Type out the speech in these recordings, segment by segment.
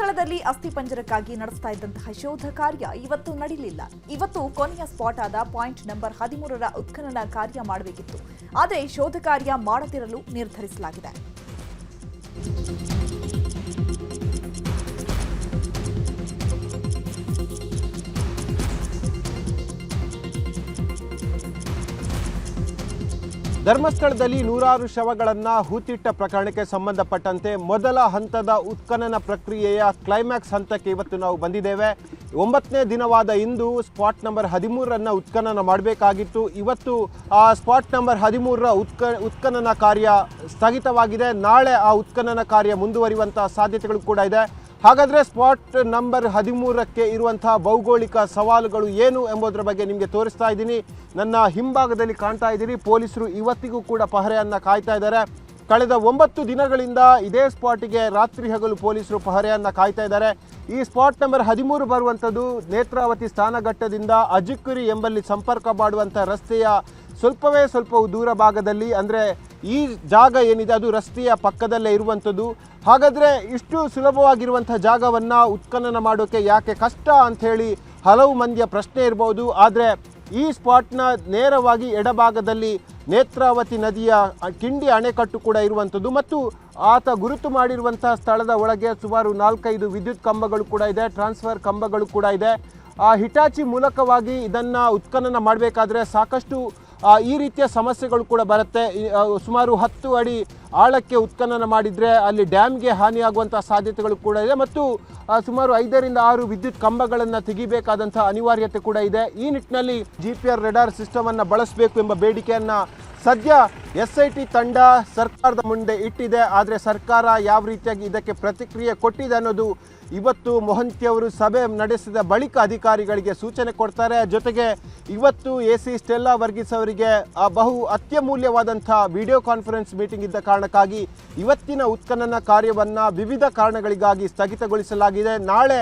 ಧರ್ಮಸ್ಥಳದಲ್ಲಿ ಅಸ್ಥಿಪಂಜರಕ್ಕಾಗಿ ನಡೆಸ್ತಾ ಇದ್ದಂತಹ ಶೋಧ ಕಾರ್ಯ ಇವತ್ತು ನಡೆಯಲಿಲ್ಲ. ಇವತ್ತು ಕೊನೆಯ ಸ್ಪಾಟ್ ಆದ ಪಾಯಿಂಟ್ ನಂಬರ್ 13ರ ಉತ್ಖನನ ಕಾರ್ಯ ಮಾಡಬೇಕಿತ್ತು. ಆದರೆ ಶೋಧ ಕಾರ್ಯ ಮಾಡದಿರಲು ನಿರ್ಧರಿಸಲಾಗಿದೆ. ಧರ್ಮಸ್ಥಳದಲ್ಲಿ ನೂರಾರು ಶವಗಳನ್ನು ಹೂತಿಟ್ಟ ಪ್ರಕರಣಕ್ಕೆ ಸಂಬಂಧಪಟ್ಟಂತೆ ಮೊದಲ ಹಂತದ ಉತ್ಖನನ ಪ್ರಕ್ರಿಯೆಯ ಕ್ಲೈಮ್ಯಾಕ್ಸ್ ಹಂತಕ್ಕೆ ಇವತ್ತು ನಾವು ಬಂದಿದ್ದೇವೆ. 9ನೇ ದಿನವಾದ ಇಂದು ಸ್ಪಾಟ್ ನಂಬರ್ 13ರನ್ನು ಉತ್ಖನನ ಮಾಡಬೇಕಾಗಿತ್ತು. ಇವತ್ತು ಆ ಸ್ಪಾಟ್ ನಂಬರ್ 13ರ ಉತ್ಖನನ ಕಾರ್ಯ ಸ್ಥಗಿತವಾಗಿದೆ. ನಾಳೆ ಆ ಉತ್ಖನನ ಕಾರ್ಯ ಮುಂದುವರಿಯುವಂಥ ಸಾಧ್ಯತೆಗಳು ಕೂಡ ಇದೆ. ಹಾಗಾದರೆ ಸ್ಪಾಟ್ ನಂಬರ್ 13ಕ್ಕೆ ಇರುವಂತಹ ಭೌಗೋಳಿಕ ಸವಾಲುಗಳು ಏನು ಎಂಬುದರ ಬಗ್ಗೆ ನಿಮಗೆ ತೋರಿಸ್ತಾ ಇದ್ದೀನಿ. ನನ್ನ ಹಿಂಭಾಗದಲ್ಲಿ ಕಾಣ್ತಾ ಇದ್ದೀರಿ, ಪೊಲೀಸರು ಇವತ್ತಿಗೂ ಕೂಡ ಪಹರೆಯನ್ನು ಕಾಯ್ತಾ ಇದ್ದಾರೆ. ಕಳೆದ 9 ದಿನಗಳಿಂದ ಇದೇ ಸ್ಪಾಟಿಗೆ ರಾತ್ರಿ ಹಗಲು ಪೊಲೀಸರು ಪಹರೆಯನ್ನು ಕಾಯ್ತಾ ಇದ್ದಾರೆ. ಈ ಸ್ಪಾಟ್ ನಂಬರ್ 13 ಬರುವಂಥದ್ದು ನೇತ್ರಾವತಿ ಸ್ನಾನಘಟ್ಟದಿಂದ ಅಜಿಕ್ಕುರಿ ಎಂಬಲ್ಲಿ ಸಂಪರ್ಕ ಮಾಡುವಂಥ ರಸ್ತೆಯ ಸ್ವಲ್ಪವೂ ದೂರ ಭಾಗದಲ್ಲಿ, ಅಂದರೆ ಈ ಜಾಗ ಏನಿದೆ ಅದು ರಸ್ತೆಯ ಪಕ್ಕದಲ್ಲೇ ಇರುವಂಥದ್ದು. ಹಾಗಾದರೆ ಇಷ್ಟು ಸುಲಭವಾಗಿರುವಂಥ ಜಾಗವನ್ನು ಉತ್ಖನನ ಮಾಡೋಕ್ಕೆ ಯಾಕೆ ಕಷ್ಟ ಅಂಥೇಳಿ ಹಲವು ಮಂದಿಯ ಪ್ರಶ್ನೆ ಇರ್ಬೋದು. ಆದರೆ ಈ ಸ್ಪಾಟ್ನ ನೇರವಾಗಿ ಎಡಭಾಗದಲ್ಲಿ ನೇತ್ರಾವತಿ ನದಿಯ ಕಿಂಡಿ ಅಣೆಕಟ್ಟು ಕೂಡ ಇರುವಂಥದ್ದು ಮತ್ತು ಆತ ಗುರುತು ಮಾಡಿರುವಂಥ ಸ್ಥಳದ ಒಳಗೆ ಸುಮಾರು 4-5 ವಿದ್ಯುತ್ ಕಂಬಗಳು ಕೂಡ ಇದೆ, ಟ್ರಾನ್ಸ್ಫರ್ ಕಂಬಗಳು ಕೂಡ ಇದೆ. ಹಿಟಾಚಿ ಮೂಲಕವಾಗಿ ಇದನ್ನು ಉತ್ಖನನ ಮಾಡಬೇಕಾದ್ರೆ ಸಾಕಷ್ಟು ಈ ರೀತಿಯ ಸಮಸ್ಯೆಗಳು ಕೂಡ ಬರುತ್ತೆ. ಸುಮಾರು 10 ಅಡಿ ಆಳಕ್ಕೆ ಉತ್ಖನನ ಮಾಡಿದರೆ ಅಲ್ಲಿ ಡ್ಯಾಮ್ಗೆ ಹಾನಿಯಾಗುವಂಥ ಸಾಧ್ಯತೆಗಳು ಕೂಡ ಇದೆ ಮತ್ತು ಸುಮಾರು 5ರಿಂದ 6 ವಿದ್ಯುತ್ ಕಂಬಗಳನ್ನು ತೆಗಿಬೇಕಾದಂಥ ಅನಿವಾರ್ಯತೆ ಕೂಡ ಇದೆ. ಈ ನಿಟ್ಟಿನಲ್ಲಿ GPR ರೆಡಾರ್ ಸಿಸ್ಟಮನ್ನು ಬಳಸಬೇಕು ಎಂಬ ಬೇಡಿಕೆಯನ್ನು ಸದ್ಯ SIT ತಂಡ ಸರ್ಕಾರದ ಮುಂದೆ ಇಟ್ಟಿದೆ. ಆದರೆ ಸರ್ಕಾರ ಯಾವ ರೀತಿಯಾಗಿ ಇದಕ್ಕೆ ಪ್ರತಿಕ್ರಿಯೆ ಕೊಟ್ಟಿದೆ ಅನ್ನೋದು ಇವತ್ತು ಮೊಹಂತಿ ಅವರು ಸಭೆ ನಡೆಸಿದ ಬಳಿಕ ಅಧಿಕಾರಿಗಳಿಗೆ ಸೂಚನೆ ಕೊಡ್ತಾರೆ. ಜೊತೆಗೆ ಇವತ್ತು AC ಸ್ಟೆಲ್ಲಾ ವರ್ಗೀಸ್ ಅವರಿಗೆ ಬಹು ಅತ್ಯಮೂಲ್ಯವಾದಂಥ ವಿಡಿಯೋ ಕಾನ್ಫರೆನ್ಸ್ ಮೀಟಿಂಗ್ ಇದ್ದ ಕಾರಣಕ್ಕಾಗಿ ಇವತ್ತಿನ ಉತ್ಖನನ ಕಾರ್ಯವನ್ನು ವಿವಿಧ ಕಾರಣಗಳಿಗಾಗಿ ಸ್ಥಗಿತಗೊಳಿಸಲಾಗಿದೆ. ನಾಳೆ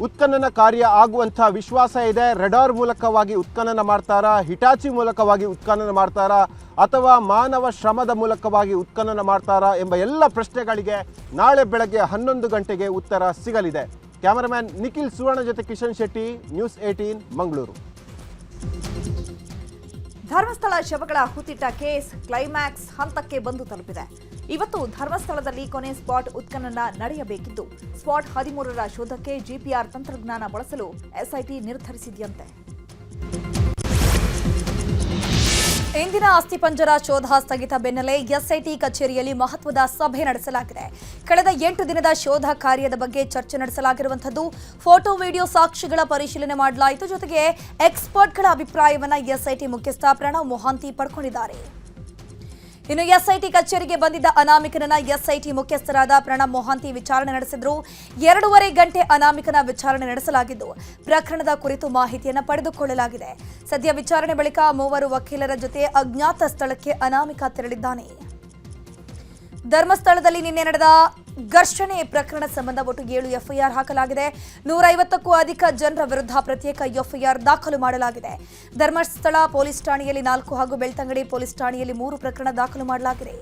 ಉತ್ಖನನ ಕಾರ್ಯ ಆಗುವಂಥ ವಿಶ್ವಾಸ ಇದೆ. ರೆಡಾರ್ ಮೂಲಕವಾಗಿ ಉತ್ಖನನ ಮಾಡ್ತಾರಾ, ಹಿಟಾಚಿ ಮೂಲಕವಾಗಿ ಉತ್ಖನನ ಮಾಡ್ತಾರಾ ಅಥವಾ ಮಾನವ ಶ್ರಮದ ಮೂಲಕವಾಗಿ ಉತ್ಖನನ ಮಾಡ್ತಾರಾ ಎಂಬ ಎಲ್ಲ ಪ್ರಶ್ನೆಗಳಿಗೆ ನಾಳೆ ಬೆಳಗ್ಗೆ 11 ಗಂಟೆಗೆ ಉತ್ತರ ಸಿಗಲಿದೆ. ಕ್ಯಾಮರಾಮ್ಯಾನ್ ನಿಖಿಲ್ ಸುವರ್ಣ ಜೊತೆ ಕಿಶನ್ ಶೆಟ್ಟಿ, ನ್ಯೂಸ್ 18 ಮಂಗಳೂರು. ಧರ್ಮಸ್ಥಳ ಶವಗಳ ಹೂತಿಟ್ಟ ಕೇಸ್ ಕ್ಲೈಮ್ಯಾಕ್ಸ್ ಹಂತಕ್ಕೆ ಬಂದು ತಲುಪಿದೆ. ಇವತ್ತು ಧರ್ಮಸ್ಥಳದಲ್ಲಿ ಕೊನೆ ಸ್ಪಾಟ್ ಉತ್ಖನನ ನಡೆಯಬೇಕಿದ್ದು ಸ್ಪಾಟ್ 13ರ ಶೋಧಕ್ಕೆ GPR ತಂತ್ರಜ್ಞಾನ ಬಳಸಲು SIT ನಿರ್ಧರಿಸಿದೆಯಂತೆ. ಇಂದಿನ ಅಸ್ಥಿಪಂಜರ ಶೋಧ ಸ್ಥಗಿತ ಬೆನ್ನಲ್ಲೇ SIT ಕಚೇರಿಯಲ್ಲಿ ಮಹತ್ವದ ಸಭೆ ನಡೆಸಲಾಗಿದೆ. ಕಳೆದ 8 ದಿನದ ಶೋಧ ಕಾರ್ಯದ ಬಗ್ಗೆ ಚರ್ಚೆ ನಡೆಸಲಾಗಿರುವಂಥದ್ದು. ಫೋಟೋ ವಿಡಿಯೋ ಸಾಕ್ಷಿಗಳ ಪರಿಶೀಲನೆ ಮಾಡಲಾಯಿತು. ಜೊತೆಗೆ ಎಕ್ಸ್ಪರ್ಟ್ಗಳ ಅಭಿಪ್ರಾಯವನ್ನು SIT ಮುಖ್ಯಸ್ಥ ಪ್ರಣವ್ ಮೊಹಾಂತಿ ಪಡ್ಕೊಂಡಿದ್ದಾರೆ. ಇನ್ನು SIT ಕಚೇರಿಗೆ ಬಂದಿದ್ದ ಅನಾಮಿಕನನ್ನ SIT ಮುಖ್ಯಸ್ಥರಾದ ಪ್ರಣವ್ ಮೊಹಾಂತಿ ವಿಚಾರಣೆ ನಡೆಸಿದ್ರು. 2.5 ಗಂಟೆ ಅನಾಮಿಕನ ವಿಚಾರಣೆ ನಡೆಸಲಾಗಿದ್ದು ಪ್ರಕರಣದ ಕುರಿತು ಮಾಹಿತಿಯನ್ನು ಪಡೆದುಕೊಳ್ಳಲಾಗಿದೆ. ಸದ್ಯ ವಿಚಾರಣೆ ಬಳಿಕ 3 ವಕೀಲರ ಜೊತೆ ಅಜ್ಞಾತ ಸ್ಥಳಕ್ಕೆ ಅನಾಮಿಕ ತೆರಳಿದ್ದಾನೆ. ಧರ್ಮಸ್ಥಳದಲ್ಲಿ ನಿನ್ನೆ ನಡೆದ ಘರ್ಷಣೆ ಪ್ರಕರಣ ಸಂಬಂಧ ಒಟ್ಟು 7 FIR ಹಾಕಲಾಗಿದೆ. 150ಕ್ಕೂ ಅಧಿಕ ಜನರ ವಿರುದ್ಧ ಪ್ರತ್ಯೇಕ FIR ದಾಖಲು ಮಾಡಲಾಗಿದೆ. ಧರ್ಮಸ್ಥಳ ಪೊಲೀಸ್ ಠಾಣೆಯಲ್ಲಿ 4 ಹಾಗೂ ಬೆಳ್ತಂಗಡಿ ಪೊಲೀಸ್ ಠಾಣೆಯಲ್ಲಿ 3 ಪ್ರಕರಣ ದಾಖಲು ಮಾಡಲಾಗಿದೆ.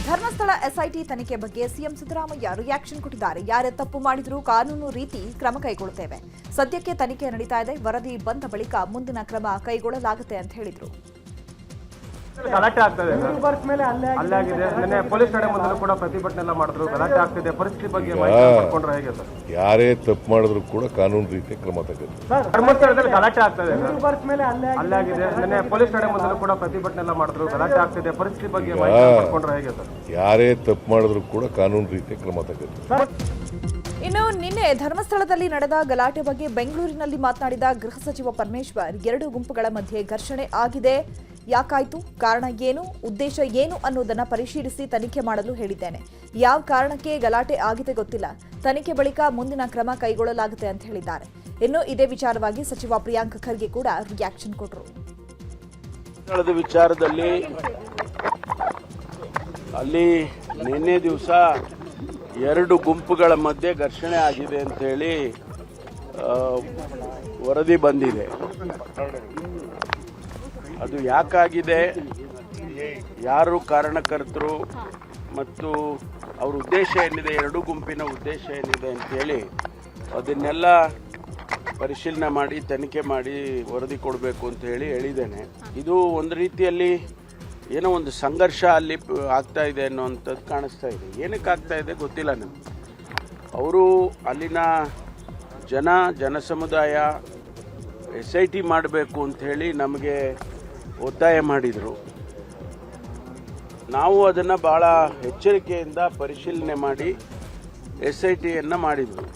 ಧರ್ಮಸ್ಥಳ SIT ತನಿಖೆ ಬಗ್ಗೆ ಸಿಎಂ ಸಿದ್ದರಾಮಯ್ಯ ರಿಯಾಕ್ಷನ್ ಕೊಟ್ಟಿದ್ದಾರೆ. ಯಾರೇ ತಪ್ಪು ಮಾಡಿದರೂ ಕಾನೂನು ರೀತಿ ಕ್ರಮ ಕೈಗೊಳ್ಳುತ್ತೇವೆ. ಸದ್ಯಕ್ಕೆ ತನಿಖೆ ನಡೀತಾ ಇದೆ. ವರದಿ ಬಂದ ಬಳಿಕ ಮುಂದಿನ ಕ್ರಮ ಕೈಗೊಳ್ಳಲಾಗುತ್ತೆ ಅಂತ ಹೇಳಿದರು. ಗಲಾಟೆ ಆಗ್ತದೆ, ಹಲ್ಲೆ ಆಗಿದೆ. ನಿನ್ನೆ ಪೊಲೀಸ್ ಠಾಣೆ ಮುಂದೆ ಕೂಡ ಪ್ರತಿಭಟನೆ ಮಾಡಿದ್ರು. ಗಲಾಟೆ ಆಗ್ತಿದೆ, ಪರಿಸ್ಥಿತಿ ಬಗ್ಗೆ ಪಡ್ಕೊಂಡ್ರೆ ಹೇಗೆ ಸರ್? ಯಾರೇ ತಪ್ಪು ಮಾಡಿದ್ರು ಕೂಡ ಕಾನೂನು ರೀತಿಯ ಕ್ರಮ ತಗೋಬೇಕು. ಧರ್ಮಸ್ಥಳದಲ್ಲಿ ಗಲಾಟೆ ಆಗ್ತದೆ, ಹಲ್ಲೆ ಆಗಿದೆ. ನಿನ್ನೆ ಪೊಲೀಸ್ ಠಾಣೆ ಮುಂದೆ ಕೂಡ ಪ್ರತಿಭಟನೆ ಮಾಡಿದ್ರು. ಗಲಾಟೆ ಆಗ್ತಿದೆ, ಪರಿಸ್ಥಿತಿ ಬಗ್ಗೆ ಪಡ್ಕೊಂಡ್ರೆ ಹೇಗೆ ಸರ್? ಯಾರೇ ತಪ್ಪು ಮಾಡಿದ್ರು ಕೂಡ ಕಾನೂನು ರೀತಿಯ ಕ್ರಮ ತಗೋಬೇಕು. ಇನ್ನು ನಿನ್ನೆ ಧರ್ಮಸ್ಥಳದಲ್ಲಿ ನಡೆದ ಗಲಾಟೆ ಬಗ್ಗೆ ಬೆಂಗಳೂರಿನಲ್ಲಿ ಮಾತನಾಡಿದ ಗೃಹ ಸಚಿವ ಪರಮೇಶ್ವರ್, 2 ಗುಂಪುಗಳ ಮಧ್ಯೆ ಘರ್ಷಣೆ ಆಗಿದೆ. ಯಾಕಾಯ್ತು, ಕಾರಣ ಏನು, ಉದ್ದೇಶ ಏನು ಅನ್ನೋದನ್ನ ಪರಿಶೀಲಿಸಿ ತನಿಖೆ ಮಾಡಲು ಹೇಳಿದ್ದೇನೆ. ಯಾವ ಕಾರಣಕ್ಕೆ ಗಲಾಟೆ ಆಗಿದೆ ಗೊತ್ತಿಲ್ಲ. ತನಿಖೆ ಬಳಿಕ ಮುಂದಿನ ಕ್ರಮ ಕೈಗೊಳ್ಳಲಾಗುತ್ತೆ ಅಂತ ಹೇಳಿದ್ದಾರೆ. ಇನ್ನು ಇದೇ ವಿಚಾರವಾಗಿ ಸಚಿವ ಪ್ರಿಯಾಂಕ್ ಖರ್ಗೆ ಕೂಡ ರಿಯಾಕ್ಷನ್ ಕೊಟ್ಟರು. ವಿಚಾರದಲ್ಲಿ ಅಲ್ಲಿ ನಿನ್ನೆ ದಿವಸ 2 ಗುಂಪುಗಳ ಮಧ್ಯೆ ಘರ್ಷಣೆ ಆಗಿದೆ ಅಂತ ಹೇಳಿ ವರದಿ ಬಂದಿದೆ. ಅದು ಯಾಕಾಗಿದೆ, ಯಾರು ಕಾರಣಕರ್ತರು, ಮತ್ತು ಅವ್ರ ಉದ್ದೇಶ ಏನಿದೆ, ಎರಡೂ ಗುಂಪಿನ ಉದ್ದೇಶ ಏನಿದೆ ಅಂತೇಳಿ ಅದನ್ನೆಲ್ಲ ಪರಿಶೀಲನೆ ಮಾಡಿ ತನಿಖೆ ಮಾಡಿ ವರದಿ ಕೊಡಬೇಕು ಅಂತ ಹೇಳಿದ್ದೇನೆ. ಇದು ಒಂದು ರೀತಿಯಲ್ಲಿ ಏನೋ ಒಂದು ಸಂಘರ್ಷ ಅಲ್ಲಿ ಆಗ್ತಾ ಇದೆ ಅನ್ನೋವಂಥದ್ದು ಕಾಣಿಸ್ತಾ ಇದೆ. ಏನಕ್ಕೆ ಆಗ್ತಾ ಇದೆ ಗೊತ್ತಿಲ್ಲ ನನಗೆ. ಅವರು ಅಲ್ಲಿನ ಜನ ಸಮುದಾಯ SIT ಮಾಡಬೇಕು ಅಂಥೇಳಿ ನಮಗೆ ಒತ್ತಾಯ ಮಾಡಿದರು. ನಾವು ಅದನ್ನು ಭಾಳ ಎಚ್ಚರಿಕೆಯಿಂದ ಪರಿಶೀಲನೆ ಮಾಡಿ SITಯನ್ನು ಮಾಡಿದರು.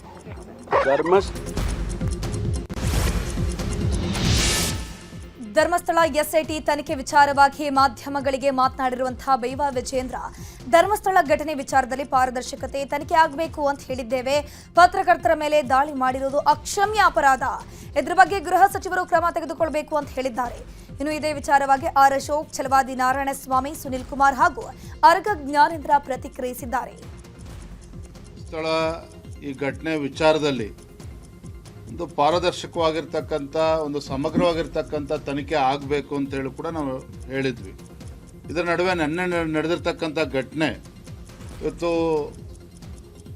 ಧರ್ಮಸ್ಥಳ SIT ತನಿಖೆ ವಿಚಾರವಾಗಿ ಮಾಧ್ಯಮಗಳಿಗೆ ಮಾತನಾಡಿರುವಂತಹ ಬೈವಾ ವಿಜೇಂದ್ರ, ಧರ್ಮಸ್ಥಳ ಘಟನೆ ವಿಚಾರದಲ್ಲಿ ಪಾರದರ್ಶಕತೆ ತನಿಖೆ ಆಗಬೇಕು ಅಂತ ಹೇಳಿದ್ದೇವೆ. ಪತ್ರಕರ್ತರ ಮೇಲೆ ದಾಳಿ ಮಾಡಿರುವುದು ಅಕ್ಷಮ್ಯ ಅಪರಾಧ. ಇದರ ಬಗ್ಗೆ ಗೃಹ ಸಚಿವರು ಕ್ರಮ ತೆಗೆದುಕೊಳ್ಳಬೇಕು ಅಂತ ಹೇಳಿದ್ದಾರೆ. ಇನ್ನು ಇದೇ ವಿಚಾರವಾಗಿ ಆರ್ ಅಶೋಕ್, ಛಲವಾದಿ ನಾರಾಯಣಸ್ವಾಮಿ, ಸುನಿಲ್ ಕುಮಾರ್ ಹಾಗೂ ಅರ್ಗ ಜ್ಞಾನೇಂದ್ರ ಪ್ರತಿಕ್ರಿಯಿಸಿದ್ದಾರೆ. ಸ್ಥಳ ಈ ಘಟನೆ ವಿಚಾರದಲ್ಲಿ ಒಂದು ಪಾರದರ್ಶಕವಾಗಿರ್ತಕ್ಕಂಥ ಒಂದು ಸಮಗ್ರವಾಗಿರ್ತಕ್ಕಂಥ ತನಿಖೆ ಆಗಬೇಕು ಅಂತ ಹೇಳಿ ಕೂಡ ನಾವು ಹೇಳಿದ್ವಿ. ಇದರ ನಡುವೆ ನೆನ್ನೆ ನಡೆದಿರ್ತಕ್ಕಂಥ ಘಟನೆ, ಇವತ್ತು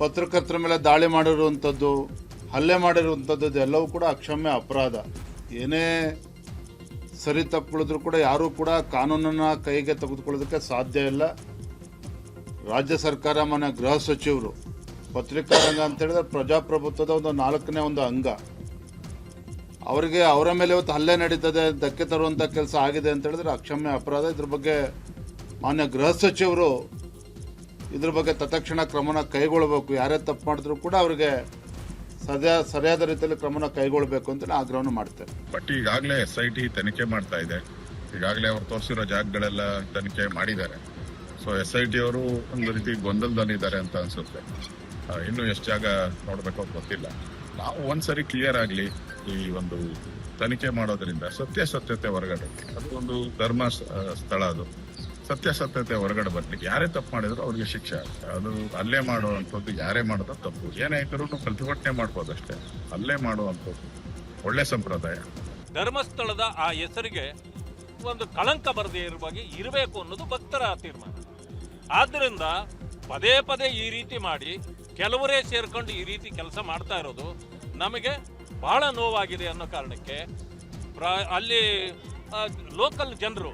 ಪತ್ರಕರ್ತರ ಮೇಲೆ ದಾಳಿ ಮಾಡಿರುವಂಥದ್ದು, ಹಲ್ಲೆ ಮಾಡಿರುವಂಥದ್ದು ಇದೆಲ್ಲವೂ ಕೂಡ ಅಕ್ಷಮ್ಯ ಅಪರಾಧ. ಏನೇ ಸರಿ ತಪ್ಪುಳಿದ್ರು ಕೂಡ ಯಾರೂ ಕೂಡ ಕಾನೂನನ್ನು ಕೈಗೆ ತೆಗೆದುಕೊಳ್ಳೋದಕ್ಕೆ ಸಾಧ್ಯ ಇಲ್ಲ. ರಾಜ್ಯ ಸರ್ಕಾರ ಮನೆ ಗೃಹ ಸಚಿವರು, ಪತ್ರಿಕಾ ರಂಗ ಅಂತ ಹೇಳಿದ್ರೆ ಪ್ರಜಾಪ್ರಭುತ್ವದ ಒಂದು 4ನೇ ಒಂದು ಅಂಗ. ಅವರಿಗೆ ಅವರ ಮೇಲೆ ಇವತ್ತು ಹಲ್ಲೆ ನಡೀತದೆ, ಧಕ್ಕೆ ತರುವಂಥ ಕೆಲಸ ಆಗಿದೆ ಅಂತ ಹೇಳಿದ್ರೆ ಅಕ್ಷಮ್ಯ ಅಪರಾಧ. ಇದ್ರ ಬಗ್ಗೆ ಮಾನ್ಯ ಗೃಹ ಸಚಿವರು ಇದ್ರ ಬಗ್ಗೆ ತತ್ಕ್ಷಣ ಕ್ರಮನ ಕೈಗೊಳ್ಳಬೇಕು. ಯಾರೇ ತಪ್ಪು ಮಾಡಿದ್ರು ಕೂಡ ಅವರಿಗೆ ಸರಿಯಾದ ರೀತಿಯಲ್ಲಿ ಕ್ರಮನ ಕೈಗೊಳ್ಳಬೇಕು ಅಂತ ಆಗ್ರಹವನ್ನು ಮಾಡ್ತೇವೆ. ಬಟ್ ಈಗಾಗಲೇ SIT ತನಿಖೆ ಮಾಡ್ತಾ ಇದೆ. ಈಗಾಗಲೇ ಅವ್ರು ತೋರಿಸಿರೋ ಜಾಗಗಳೆಲ್ಲ ತನಿಖೆ ಮಾಡಿದ್ದಾರೆ. ಸೊ SIT ಅವರು ಒಂದು ರೀತಿ ಗೊಂದಲದಲ್ಲಿದ್ದಾರೆ ಅಂತ ಅನ್ಸುತ್ತೆ. ಇನ್ನೂ ಎಷ್ಟು ಜಾಗ ನೋಡಬೇಕು ಅಂತ ಗೊತ್ತಿಲ್ಲ. ನಾವು ಒಂದ್ಸರಿ ಕ್ಲಿಯರ್ ಆಗಲಿ, ಈ ಒಂದು ತನಿಖೆ ಮಾಡೋದ್ರಿಂದ ಸತ್ಯಾಸತ್ಯತೆ ಹೊರಗಡೆ, ಅದು ಒಂದು ಧರ್ಮ ಸ್ಥಳ, ಅದು ಸತ್ಯಾಸತ್ಯತೆ ಹೊರಗಡೆ ಬರ್ಲಿಕ್ಕೆ ಯಾರೇ ತಪ್ಪು ಮಾಡಿದ್ರು ಅವ್ರಿಗೆ ಶಿಕ್ಷೆ ಆಗುತ್ತೆ. ಅದು ಹಲ್ಲೆ ಮಾಡುವಂಥದ್ದು ಯಾರೇ ಮಾಡೋದು ತಪ್ಪು. ಏನೇ ಇದ್ರೂ ಪ್ರತಿಭಟನೆ ಮಾಡ್ಬೋದು ಅಷ್ಟೇ. ಹಲ್ಲೆ ಮಾಡುವಂಥದ್ದು ಒಳ್ಳೆ ಸಂಪ್ರದಾಯ. ಧರ್ಮಸ್ಥಳದ ಆ ಹೆಸರಿಗೆ ಒಂದು ಕಳಂಕ ಬರದೇ ಇರಬೇಕು ಅನ್ನೋದು ಭಕ್ತರ ತೀರ್ಮಾನ. ಆದ್ದರಿಂದ ಪದೇ ಪದೇ ಈ ರೀತಿ ಮಾಡಿ ಕೆಲವರೇ ಸೇರ್ಕೊಂಡು ಈ ರೀತಿ ಕೆಲಸ ಮಾಡ್ತಾ ಇರೋದು ನಮಗೆ ಬಹಳ ನೋವಾಗಿದೆ ಅನ್ನೋ ಕಾರಣಕ್ಕೆ ಅಲ್ಲಿ ಲೋಕಲ್ ಜನರು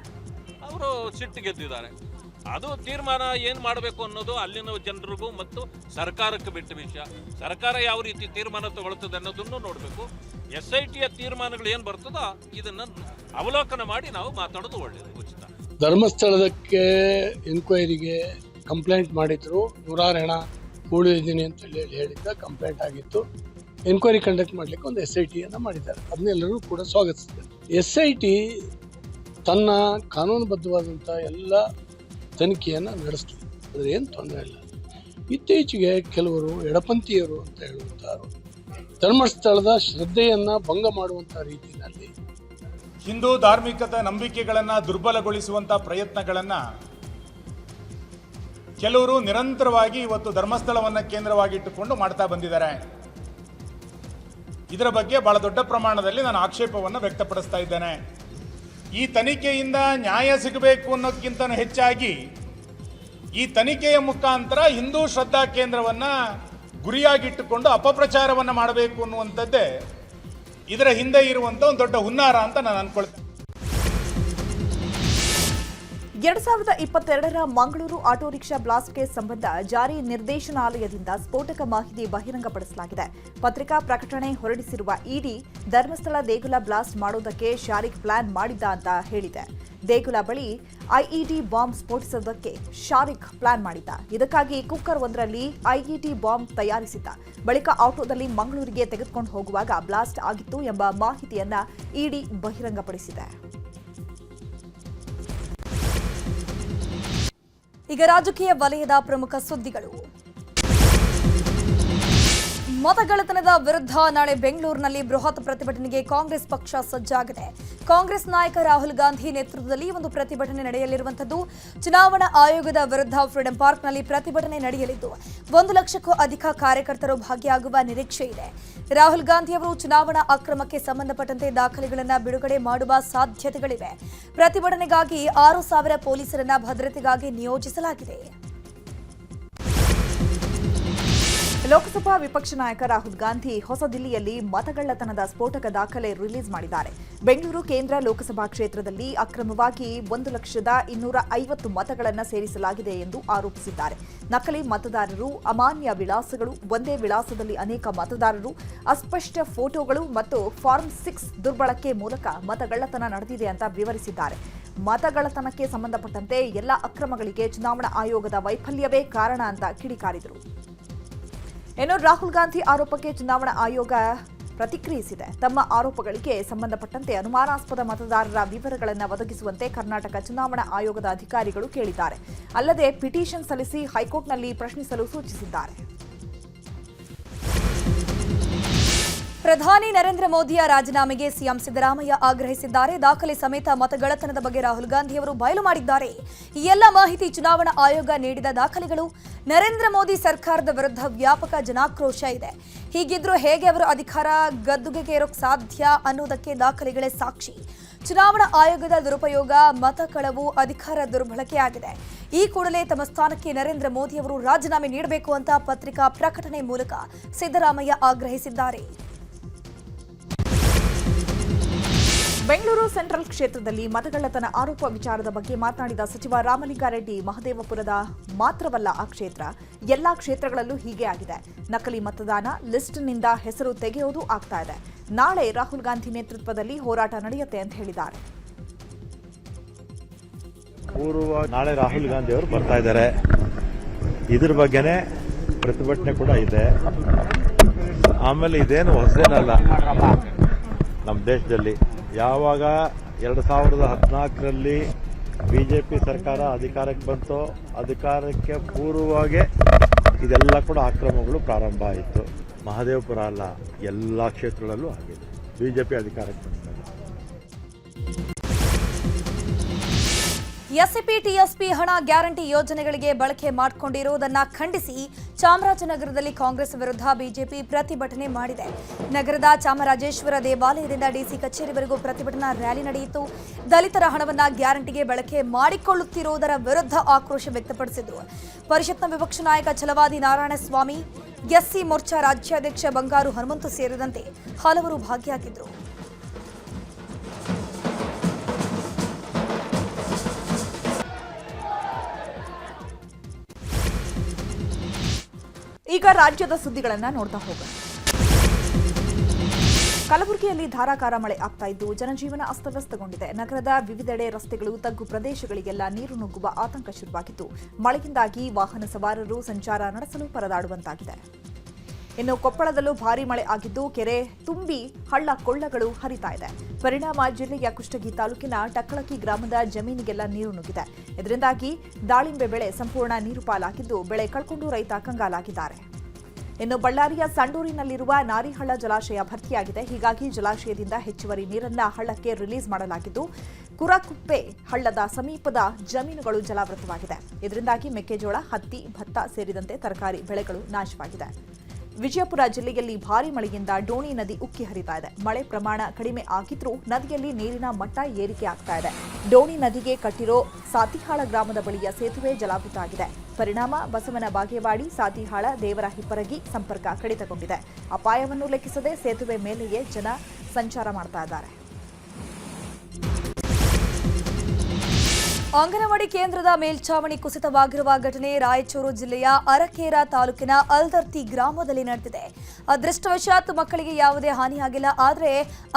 ಅವರು ಸಿಟ್ಟಿಗೆದ್ದಿದ್ದಾರೆ. ಅದು ತೀರ್ಮಾನ ಏನು ಮಾಡಬೇಕು ಅನ್ನೋದು ಅಲ್ಲಿನ ಜನರಿಗೂ ಮತ್ತು ಸರ್ಕಾರಕ್ಕೆ ಬಿಟ್ಟ ವಿಷಯ. ಸರ್ಕಾರ ಯಾವ ರೀತಿ ತೀರ್ಮಾನ ತಗೊಳ್ತದೆ ಅನ್ನೋದನ್ನು ನೋಡಬೇಕು. SITಯ ತೀರ್ಮಾನಗಳು ಏನು ಬರ್ತದೋ ಇದನ್ನು ಅವಲೋಕನ ಮಾಡಿ ನಾವು ಮಾತಾಡೋದು ಒಳ್ಳೆಯದು, ಉಚಿತ. ಧರ್ಮಸ್ಥಳದಕ್ಕೆ ಎನ್ಕ್ವೈರಿಗೆ ಕಂಪ್ಲೇಂಟ್ ಮಾಡಿದ್ರು. 100 ಹೆಣ ಹೂಳಿದ್ದೀನಿ ಅಂತ ಹೇಳಿದ್ದ ಕಂಪ್ಲೇಂಟ್ ಆಗಿತ್ತು. ಎನ್ಕ್ವೈರಿ ಕಂಡಕ್ಟ್ ಮಾಡಲಿಕ್ಕೆ ಒಂದು SITಯನ್ನು ಮಾಡಿದ್ದಾರೆ. ಅದನ್ನೆಲ್ಲರೂ ಕೂಡ ಸ್ವಾಗತಿಸಿದ್ದಾರೆ. SIT ತನ್ನ ಕಾನೂನುಬದ್ಧವಾದಂಥ ಎಲ್ಲ ತನಿಖೆಯನ್ನು ನಡೆಸ್ತದೆ, ಆದರೆ ಏನು ತೊಂದರೆ ಇಲ್ಲ. ಇತ್ತೀಚೆಗೆ ಕೆಲವರು ಎಡಪಂಥೀಯರು ಅಂತ ಹೇಳುವಂಥವರು ಧರ್ಮಸ್ಥಳದ ಶ್ರದ್ಧೆಯನ್ನು ಭಂಗ ಮಾಡುವಂಥ ರೀತಿಯಲ್ಲಿ ಹಿಂದೂ ಧಾರ್ಮಿಕತೆ ನಂಬಿಕೆಗಳನ್ನು ದುರ್ಬಲಗೊಳಿಸುವಂಥ ಪ್ರಯತ್ನಗಳನ್ನು ಕೆಲವರು ನಿರಂತರವಾಗಿ ಇವತ್ತು ಧರ್ಮಸ್ಥಳವನ್ನು ಕೇಂದ್ರವಾಗಿಟ್ಟುಕೊಂಡು ಮಾಡ್ತಾ ಬಂದಿದ್ದಾರೆ. ಇದರ ಬಗ್ಗೆ ಬಹಳ ದೊಡ್ಡ ಪ್ರಮಾಣದಲ್ಲಿ ನಾನು ಆಕ್ಷೇಪವನ್ನು ವ್ಯಕ್ತಪಡಿಸ್ತಾ ಇದ್ದೇನೆ. ಈ ತನಿಖೆಯಿಂದ ನ್ಯಾಯ ಸಿಗಬೇಕು ಅನ್ನೋದಕ್ಕಿಂತ ಹೆಚ್ಚಾಗಿ ಈ ತನಿಖೆಯ ಮುಖಾಂತರ ಹಿಂದೂ ಶ್ರದ್ಧಾ ಕೇಂದ್ರವನ್ನು ಗುರಿಯಾಗಿಟ್ಟುಕೊಂಡು ಅಪಪ್ರಚಾರವನ್ನು ಮಾಡಬೇಕು ಅನ್ನುವಂಥದ್ದೇ ಇದರ ಹಿಂದೆ ಇರುವಂಥ ಒಂದು ದೊಡ್ಡ ಹುನ್ನಾರ ಅಂತ ನಾನು ಅನ್ಕೊಳ್ತೇನೆ. 2022ರ Mangaluru auto rickshaw blast case ಸಂಬಂಧ ಜಾರಿ ನಿರ್ದೇಶನಾಲಯದಿಂದ ಸ್ಫೋಟಕ ಮಾಹಿತಿ ಬಹಿರಂಗಪಡಿಸಲಾಗಿದೆ. ಪತ್ರಿಕಾ ಪ್ರಕಟಣೆ ಹೊರಡಿಸಿರುವ ಇಡಿ ಧರ್ಮಸ್ಥಳ ದೇಗುಲ ಬ್ಲಾಸ್ಟ್ ಮಾಡೋದಕ್ಕೆ ಶಾರಿಕ್ ಪ್ಲಾನ್ ಮಾಡಿದ್ದ ಅಂತ ಹೇಳಿದೆ. ದೇಗುಲ ಬಳಿ IED ಬಾಂಬ್ ಸ್ಫೋಟಿಸೋದಕ್ಕೆ ಶಾರಿಕ್ ಪ್ಲಾನ್ ಮಾಡಿದ್ದ. ಇದಕ್ಕಾಗಿ ಕುಕ್ಕರ್ ಒಂದರಲ್ಲಿ IED ಬಾಂಬ್ ತಯಾರಿಸಿದ್ದ. ಬಳಿಕ ಆಟೋದಲ್ಲಿ ಮಂಗಳೂರಿಗೆ ತೆಗೆದುಕೊಂಡು ಹೋಗುವಾಗ ಬ್ಲಾಸ್ಟ್ ಆಗಿತ್ತು ಎಂಬ ಮಾಹಿತಿಯನ್ನ ಇಡಿ ಬಹಿರಂಗಪಡಿಸಿದೆ. ಈಗ ರಾಜಕೀಯ ವಲಯದ ಪ್ರಮುಖ ಸುದ್ದಿಗಳು. ಮತಗಳ್ಳತನದ ವಿರುದ್ಧ ನಾಳೆ ಬೆಂಗಳೂರಿನಲ್ಲಿ ಬೃಹತ್ ಪ್ರತಿಭಟನೆಗೆ ಕಾಂಗ್ರೆಸ್ ಪಕ್ಷ ಸಜ್ಜಾಗಿದೆ. ಕಾಂಗ್ರೆಸ್ ನಾಯಕ ರಾಹುಲ್ ಗಾಂಧಿ ನೇತೃತ್ವದಲ್ಲಿ ಒಂದು ಪ್ರತಿಭಟನೆ ನಡೆಯಲಿರುವಂಥದ್ದು. ಚುನಾವಣಾ ಆಯೋಗದ ವಿರುದ್ಧ ಫ್ರೀಡಂ ಪಾರ್ಕ್ನಲ್ಲಿ ಪ್ರತಿಭಟನೆ ನಡೆಯಲಿದ್ದು 1 ಲಕ್ಷಕ್ಕೂ ಅಧಿಕ ಕಾರ್ಯಕರ್ತರು ಭಾಗಿಯಾಗುವ ನಿರೀಕ್ಷೆ ಇದೆ. ರಾಹುಲ್ ಗಾಂಧಿ ಅವರು ಚುನಾವಣಾ ಅಕ್ರಮಕ್ಕೆ ಸಂಬಂಧಪಟ್ಟಂತೆ ದಾಖಲೆಗಳನ್ನು ಬಿಡುಗಡೆ ಮಾಡುವ ಸಾಧ್ಯತೆಗಳಿವೆ. ಪ್ರತಿಭಟನೆಗಾಗಿ 6,000 ಪೊಲೀಸರನ್ನ ಭದ್ರತೆಗಾಗಿ ನಿಯೋಜಿಸಲಾಗಿದೆ. ಲೋಕಸಭಾ ವಿಪಕ್ಷ ನಾಯಕ ರಾಹುಲ್ ಗಾಂಧಿ ಹೊಸ ದಿಲ್ಲಿಯಲ್ಲಿ ಮತಗಳ್ಳತನದ ಸ್ಫೋಟಕ ದಾಖಲೆ ರಿಲೀಸ್ ಮಾಡಿದ್ದಾರೆ. ಬೆಂಗಳೂರು ಕೇಂದ್ರ ಲೋಕಸಭಾ ಕ್ಷೇತ್ರದಲ್ಲಿ ಅಕ್ರಮವಾಗಿ 1,250,000 ಮತಗಳನ್ನು ಸೇರಿಸಲಾಗಿದೆ ಎಂದು ಆರೋಪಿಸಿದ್ದಾರೆ. ನಕಲಿ ಮತದಾರರು, ಅಮಾನ್ಯ ವಿಳಾಸಗಳು, ಒಂದೇ ವಿಳಾಸದಲ್ಲಿ ಅನೇಕ ಮತದಾರರು, ಅಸ್ಪಷ್ಟ ಫೋಟೋಗಳು ಮತ್ತು ಫಾರ್ಮ್ 6 ದುರ್ಬಳಕೆ ಮೂಲಕ ಮತಗಳ್ಳತನ ನಡೆದಿದೆ ಅಂತ ವಿವರಿಸಿದ್ದಾರೆ. ಮತಗಳ್ಳತನಕ್ಕೆ ಸಂಬಂಧಪಟ್ಟಂತೆ ಎಲ್ಲ ಅಕ್ರಮಗಳಿಗೆ ಚುನಾವಣಾ ಆಯೋಗದ ವೈಫಲ್ಯವೇ ಕಾರಣ ಅಂತ ಕಿಡಿಕಾರಿದರು. ಇನ್ನು ರಾಹುಲ್ ಗಾಂಧಿ ಆರೋಪಕ್ಕೆ ಚುನಾವಣಾ ಆಯೋಗ ಪ್ರತಿಕ್ರಿಯಿಸಿದೆ. ತಮ್ಮ ಆರೋಪಗಳಿಗೆ ಸಂಬಂಧಪಟ್ಟಂತೆ ಅನುಮಾನಾಸ್ಪದ ಮತದಾರರ ವಿವರಗಳನ್ನು ಒದಗಿಸುವಂತೆ ಕರ್ನಾಟಕ ಚುನಾವಣಾ ಆಯೋಗದ ಅಧಿಕಾರಿಗಳು ಕೇಳಿದ್ದಾರೆ. ಅಲ್ಲದೆ ಪಿಟಿಷನ್ ಸಲ್ಲಿಸಿ ಹೈಕೋರ್ಟ್ನಲ್ಲಿ ಪ್ರಶ್ನಿಸಲು ಸೂಚಿಸಿದ್ದಾರೆ. ಪ್ರಧಾನಿ ನರೇಂದ್ರ ಮೋದಿಯ ರಾಜೀನಾಮೆಗೆ ಸಿಎಂ ಸಿದ್ದರಾಮಯ್ಯ ಆಗ್ರಹಿಸಿದ್ದಾರೆ. ದಾಖಲೆ ಸಮೇತ ಮತಗಳ್ಳತನದ ಬಗ್ಗೆ ರಾಹುಲ್ ಗಾಂಧಿ ಅವರು ಬಯಲು ಮಾಡಿದ್ದಾರೆ. ಈ ಎಲ್ಲ ಮಾಹಿತಿ ಚುನಾವಣಾ ಆಯೋಗ ನೀಡಿದ ದಾಖಲೆಗಳು. ನರೇಂದ್ರ ಮೋದಿ ಸರ್ಕಾರದ ವಿರುದ್ಧ ವ್ಯಾಪಕ ಜನಾಕ್ರೋಶ ಇದೆ. ಹೀಗಿದ್ರೂ ಹೇಗೆ ಅವರು ಅಧಿಕಾರ ಗದ್ದುಗೆಗೇರೋಕ್ ಸಾಧ್ಯ ಅನ್ನೋದಕ್ಕೆ ದಾಖಲೆಗಳೇ ಸಾಕ್ಷಿ. ಚುನಾವಣಾ ಆಯೋಗದ ದುರುಪಯೋಗ, ಮತ ಕಳವು, ಅಧಿಕಾರ ದುರ್ಬಳಕೆ ಆಗಿದೆ. ಈ ಕೂಡಲೇ ತಮ್ಮ ಸ್ಥಾನಕ್ಕೆ ನರೇಂದ್ರ ಮೋದಿ ಅವರು ರಾಜೀನಾಮೆ ನೀಡಬೇಕು ಅಂತ ಪತ್ರಿಕಾ ಪ್ರಕಟಣೆ ಮೂಲಕ ಸಿದ್ದರಾಮಯ್ಯ ಆಗ್ರಹಿಸಿದ್ದಾರೆ. ಬೆಂಗಳೂರು ಸೆಂಟ್ರಲ್ ಕ್ಷೇತ್ರದಲ್ಲಿ ಮತಗಳ್ಳತನ ಆರೋಪ ವಿಚಾರದ ಬಗ್ಗೆ ಮಾತನಾಡಿದ ಸಚಿವ ರಾಮಲಿಂಗಾರೆಡ್ಡಿ, ಮಹದೇವಪುರದ ಮಾತ್ರವಲ್ಲ ಆ ಕ್ಷೇತ್ರ, ಎಲ್ಲಾ ಕ್ಷೇತ್ರಗಳಲ್ಲೂ ಹೀಗೆ ಆಗಿದೆ. ನಕಲಿ ಮತದಾನ, ಲಿಸ್ಟ್ನಿಂದ ಹೆಸರು ತೆಗೆಯೋದು ಆಗ್ತಾ ಇದೆ. ನಾಳೆ ರಾಹುಲ್ ಗಾಂಧಿ ನೇತೃತ್ವದಲ್ಲಿ ಹೋರಾಟ ನಡೆಯುತ್ತೆ ಅಂತ ಹೇಳಿದ್ದಾರೆ. ನಾಳೆ ರಾಹುಲ್ ಗಾಂಧಿ ಅವರು ಬರ್ತಾ ಇದ್ದಾರೆ. ಇದ್ರ ಬಗ್ಗೆನೇ ಪ್ರತಿಭಟನೆ ಕೂಡ ಇದೆ. ಆಮೇಲೆ ಇದೇನು ಹೊಸದೇನಲ್ಲ ನಮ್ಮ ದೇಶದಲ್ಲಿ. ಯಾವಾಗ 2014ರಲ್ಲಿ ಬಿಜೆಪಿ ಸರ್ಕಾರ ಅಧಿಕಾರಕ್ಕೆ ಬಂತೋ, ಅಧಿಕಾರಕ್ಕೆ ಪೂರ್ವವಾಗಿ ಇದೆಲ್ಲ ಕೂಡ ಅಕ್ರಮಗಳು ಪ್ರಾರಂಭ ಆಯಿತು. ಮಹದೇವಪುರ ಅಲ್ಲ, ಎಲ್ಲ ಕ್ಷೇತ್ರಗಳಲ್ಲೂ ಆಗಿದೆ ಬಿಜೆಪಿ ಅಧಿಕಾರಕ್ಕೆ ಬಂದಾಗ. ಎಸ್ಸಿಪಿ, ಟಿಎಸ್ಪಿ ಹಣ ಗ್ಯಾರಂಟಿ ಯೋಜನೆಗಳಿಗೆ ಬಳಕೆ ಮಾಡಿಕೊಂಡಿರುವುದನ್ನು ಖಂಡಿಸಿ ಚಾಮರಾಜನಗರದಲ್ಲಿ ಕಾಂಗ್ರೆಸ್ ವಿರುದ್ಧ ಬಿಜೆಪಿ ಪ್ರತಿಭಟನೆ ಮಾಡಿದೆ. ನಗರದ ಚಾಮರಾಜೇಶ್ವರ ದೇವಾಲಯದಿಂದ ಡಿಸಿ ಕಚೇರಿವರೆಗೂ ಪ್ರತಿಭಟನಾ ರ್ಯಾಲಿ ನಡೆಯಿತು. ದಲಿತರ ಹಣವನ್ನು ಗ್ಯಾರಂಟಿಗೆ ಬಳಕೆ ಮಾಡಿಕೊಳ್ಳುತ್ತಿರುವುದರ ವಿರುದ್ಧ ಆಕ್ರೋಶ ವ್ಯಕ್ತಪಡಿಸಿದರು. ಪರಿಷತ್ನ ವಿಪಕ್ಷ ನಾಯಕ ಛಲವಾದಿ ನಾರಾಯಣಸ್ವಾಮಿ, ಎಸ್ಸಿ ಮೋರ್ಚಾ ರಾಜ್ಯಾಧ್ಯಕ್ಷ ಬಂಗಾರು ಹನುಮಂತು ಸೇರಿದಂತೆ ಹಲವರು ಭಾಗಿಯಾಗಿದ್ದರು. ಈಗ ರಾಜ್ಯದ ಸುದ್ದಿಗಳನ್ನು ನೋಡ್ತಾ ಹೋಗೋಣ. ಕಲಬುರಗಿಯಲ್ಲಿ ಧಾರಾಕಾರ ಮಳೆ ಆಗ್ತಾ ಇದ್ದು ಜನಜೀವನ ಅಸ್ತವ್ಯಸ್ತಗೊಂಡಿದೆ. ನಗರದ ವಿವಿಧೆಡೆ ರಸ್ತೆಗಳು, ತಗ್ಗು ಪ್ರದೇಶಗಳಿಗೆಲ್ಲ ನೀರು ನುಗ್ಗುವ ಆತಂಕ ಶುರುವಾಗಿದ್ದು, ಮಳೆಯಿಂದಾಗಿ ವಾಹನ ಸವಾರರು ಸಂಚಾರ ನಡೆಸಲು ಪರದಾಡುವಂತಾಗಿದೆ. ಇನ್ನು ಕೊಪ್ಪಳದಲ್ಲೂ ಭಾರೀ ಮಳೆ ಆಗಿದ್ದು, ಕೆರೆ ತುಂಬಿ ಹಳ್ಳ ಕೊಳ್ಳಗಳು ಹರಿತಾ ಇದೆ. ಪರಿಣಾಮ ಜಿಲ್ಲೆಯ ಕುಷ್ಟಗಿ ತಾಲೂಕಿನ ಟಕ್ಕಳಕಿ ಗ್ರಾಮದ ಜಮೀನಿಗೆಲ್ಲ ನೀರು ನುಗ್ಗಿದೆ. ಇದರಿಂದಾಗಿ ದಾಳಿಂಬೆ ಬೆಳೆ ಸಂಪೂರ್ಣ ನೀರು ಪಾಲಾಗಿದ್ದು, ಬೆಳೆ ಕಳ್ಕೊಂಡು ರೈತ ಕಂಗಾಲಾಗಿದ್ದಾರೆ. ಇನ್ನು ಬಳ್ಳಾರಿಯ ಸಂಡೂರಿನಲ್ಲಿರುವ ನಾರಿಹಳ್ಳ ಜಲಾಶಯ ಭರ್ತಿಯಾಗಿದೆ. ಹೀಗಾಗಿ ಜಲಾಶಯದಿಂದ ಹೆಚ್ಚುವರಿ ನೀರನ್ನ ಹಳ್ಳಕ್ಕೆ ರಿಲೀಸ್ ಮಾಡಲಾಗಿದ್ದು, ಕುರಕುಪ್ಪೆ ಹಳ್ಳದ ಸಮೀಪದ ಜಮೀನುಗಳು ಜಲಾವೃತವಾಗಿದೆ. ಇದರಿಂದಾಗಿ ಮೆಕ್ಕೆಜೋಳ, ಹತ್ತಿ, ಭತ್ತ ಸೇರಿದಂತೆ ತರಕಾರಿ ಬೆಳೆಗಳು ನಾಶವಾಗಿದೆ. ವಿಜಯಪುರ ಜಿಲ್ಲೆಯಲ್ಲಿ ಭಾರೀ ಮಳೆಯಿಂದ ಡೋಣಿ ನದಿ ಉಕ್ಕಿ ಹರಿತಾ ಇದೆ. ಮಳೆ ಪ್ರಮಾಣ ಕಡಿಮೆ ಆಗಿದ್ರೂ ನದಿಯಲ್ಲಿ ನೀರಿನ ಮಟ್ಟ ಏರಿಕೆ ಆಗ್ತಾ ಇದೆ. ಡೋಣಿ ನದಿಗೆ ಕಟ್ಟಿರೋ ಸಾತಿಹಾಳ ಗ್ರಾಮದ ಬಳಿಯ ಸೇತುವೆ ಜಲಾವೃತ ಆಗಿದೆ. ಪರಿಣಾಮ ಬಸವನ ಬಾಗೇವಾಡಿ, ಸಾತಿಹಾಳ, ದೇವರ ಹಿಪ್ಪರಗಿ ಸಂಪರ್ಕ ಕಡಿತಗೊಂಡಿದೆ. ಅಪಾಯವನ್ನು ಲೆಕ್ಕಿಸದೆ ಸೇತುವೆ ಮೇಲೆಯೇ ಜನ ಸಂಚಾರ ಮಾಡ್ತಾ ಇದ್ದಾರೆ. ಅಂಗನವಾಡಿ ಕೇಂದ್ರದ ಮೇಲ್ಛಾವಣಿ ಕುಸಿತವಾಗಿರುವ ಘಟನೆ ರಾಯಚೂರು ಜಿಲ್ಲೆಯ ಅರಕೇರ ತಾಲೂಕಿನ ಅಲ್ದರ್ತಿ ಗ್ರಾಮದಲ್ಲಿ ನಡೆದಿದೆ. ಅದೃಷ್ಟವಶಾತ್ ಮಕ್ಕಳಿಗೆ ಯಾವುದೇ ಹಾನಿಯಾಗಿಲ್ಲ. ಆದರೆ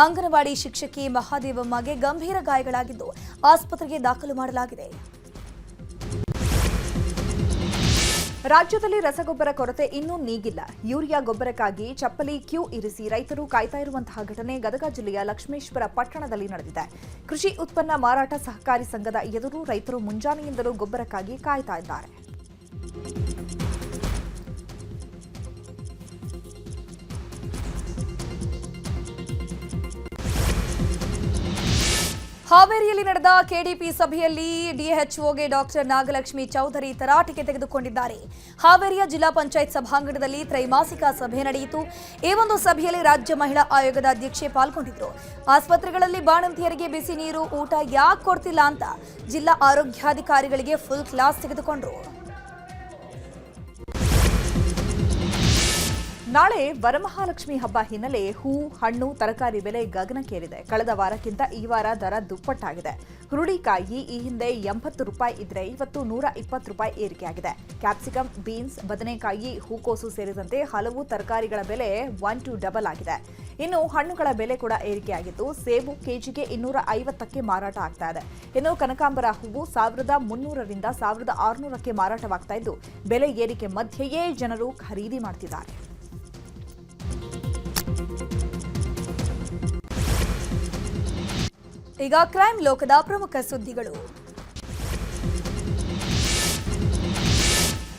ಅಂಗನವಾಡಿ ಶಿಕ್ಷಕಿ ಮಹಾದೇವಮ್ಮಗೆ ಗಂಭೀರ ಗಾಯಗಳಾಗಿದ್ದು ಆಸ್ಪತ್ರೆಗೆ ದಾಖಲು ಮಾಡಲಾಗಿದೆ. ರಾಜ್ಯದಲ್ಲಿ ರಸಗೊಬ್ಬರ ಕೊರತೆ ಇನ್ನೂ ನೀಗಿಲ್ಲ. ಯೂರಿಯಾ ಗೊಬ್ಬರಕ್ಕಾಗಿ ಚಪ್ಪಲಿ ಕ್ಯೂ ಇರಿಸಿ ರೈತರು ಕಾಯ್ತಾ ಇರುವಂತಹ ಘಟನೆ ಗದಗ ಜಿಲ್ಲೆಯ ಲಕ್ಷ್ಮೇಶ್ವರ ಪಟ್ಟಣದಲ್ಲಿ ನಡೆದಿದೆ. ಕೃಷಿ ಉತ್ಪನ್ನ ಮಾರಾಟ ಸಹಕಾರಿ ಸಂಘದ ಎದುರು ರೈತರು ಮುಂಜಾನೆಯಿಂದಲೂ ಗೊಬ್ಬರಕ್ಕಾಗಿ ಕಾಯ್ತಾ ಇದ್ದಾರೆ. ಹಾವೇರಿಯಲ್ಲಿ ನಡೆದ ಕೆಡಿಪಿ ಸಭೆಯಲ್ಲಿ ಡಿಎಚ್ಒಗೆ ಡಾಕ್ಟರ್ ನಾಗಲಕ್ಷ್ಮಿ ಚೌಧರಿ ತರಾಟೆಗೆ ತೆಗೆದುಕೊಂಡಿದ್ದಾರೆ. ಹಾವೇರಿಯ ಜಿಲ್ಲಾ ಪಂಚಾಯತ್ ಸಭಾಂಗಣದಲ್ಲಿ ತ್ರೈಮಾಸಿಕ ಸಭೆ ನಡೆಯಿತು. ಈ ಒಂದು ಸಭೆಯಲ್ಲಿ ರಾಜ್ಯ ಮಹಿಳಾ ಆಯೋಗದ ಅಧ್ಯಕ್ಷೆ ಪಾಲ್ಗೊಂಡಿದ್ದರು. ಆಸ್ಪತ್ರೆಗಳಲ್ಲಿ ಬಾಣಂತಿಯರಿಗೆ ಬಿಸಿ ನೀರು, ಊಟ ಯಾಕೆ ಕೊಡ್ತಿಲ್ಲ ಅಂತ ಜಿಲ್ಲಾ ಆರೋಗ್ಯಾಧಿಕಾರಿಗಳಿಗೆ ಫುಲ್ ಕ್ಲಾಸ್ ತೆಗೆದುಕೊಂಡರು. ನಾಳೆ ವರಮಹಾಲಕ್ಷ್ಮಿ ಹಬ್ಬ ಹಿನ್ನೆಲೆ ಹೂ, ಹಣ್ಣು, ತರಕಾರಿ ಬೆಲೆ ಗಗನಕ್ಕೇರಿದೆ. ಕಳೆದ ವಾರಕ್ಕಿಂತ ಈ ವಾರ ದರ ದುಪ್ಪಟ್ಟಾಗಿದೆ. ಹುರುಳಿಕಾಯಿ ಈ ಹಿಂದೆ 80 ರೂಪಾಯಿ ಇದ್ರೆ ಇವತ್ತು 120 ರೂಪಾಯಿ ಏರಿಕೆಯಾಗಿದೆ. ಕ್ಯಾಪ್ಸಿಕಮ್, ಬೀನ್ಸ್, ಬದನೆಕಾಯಿ, ಹೂಕೋಸು ಸೇರಿದಂತೆ ಹಲವು ತರಕಾರಿಗಳ ಬೆಲೆ 1 to ಡಬಲ್ ಆಗಿದೆ. ಇನ್ನು ಹಣ್ಣುಗಳ ಬೆಲೆ ಕೂಡ ಏರಿಕೆಯಾಗಿದ್ದು, ಸೇಬು ಕೆಜಿಗೆ 250ಕ್ಕೆ ಮಾರಾಟ ಆಗ್ತಾ ಇದೆ. ಇನ್ನು ಕನಕಾಂಬರ ಹೂವು 1300ರಿಂದ 1600ಕ್ಕೆ ಮಾರಾಟವಾಗ್ತಾ ಇದ್ದು, ಬೆಲೆ ಏರಿಕೆ ಮಧ್ಯೆಯೇ ಜನರು ಖರೀದಿ ಮಾಡ್ತಿದ್ದಾರೆ. ಈಗ ಕ್ರೈಮ್ ಲೋಕದ ಪ್ರಮುಖ ಸುದ್ದಿಗಳು.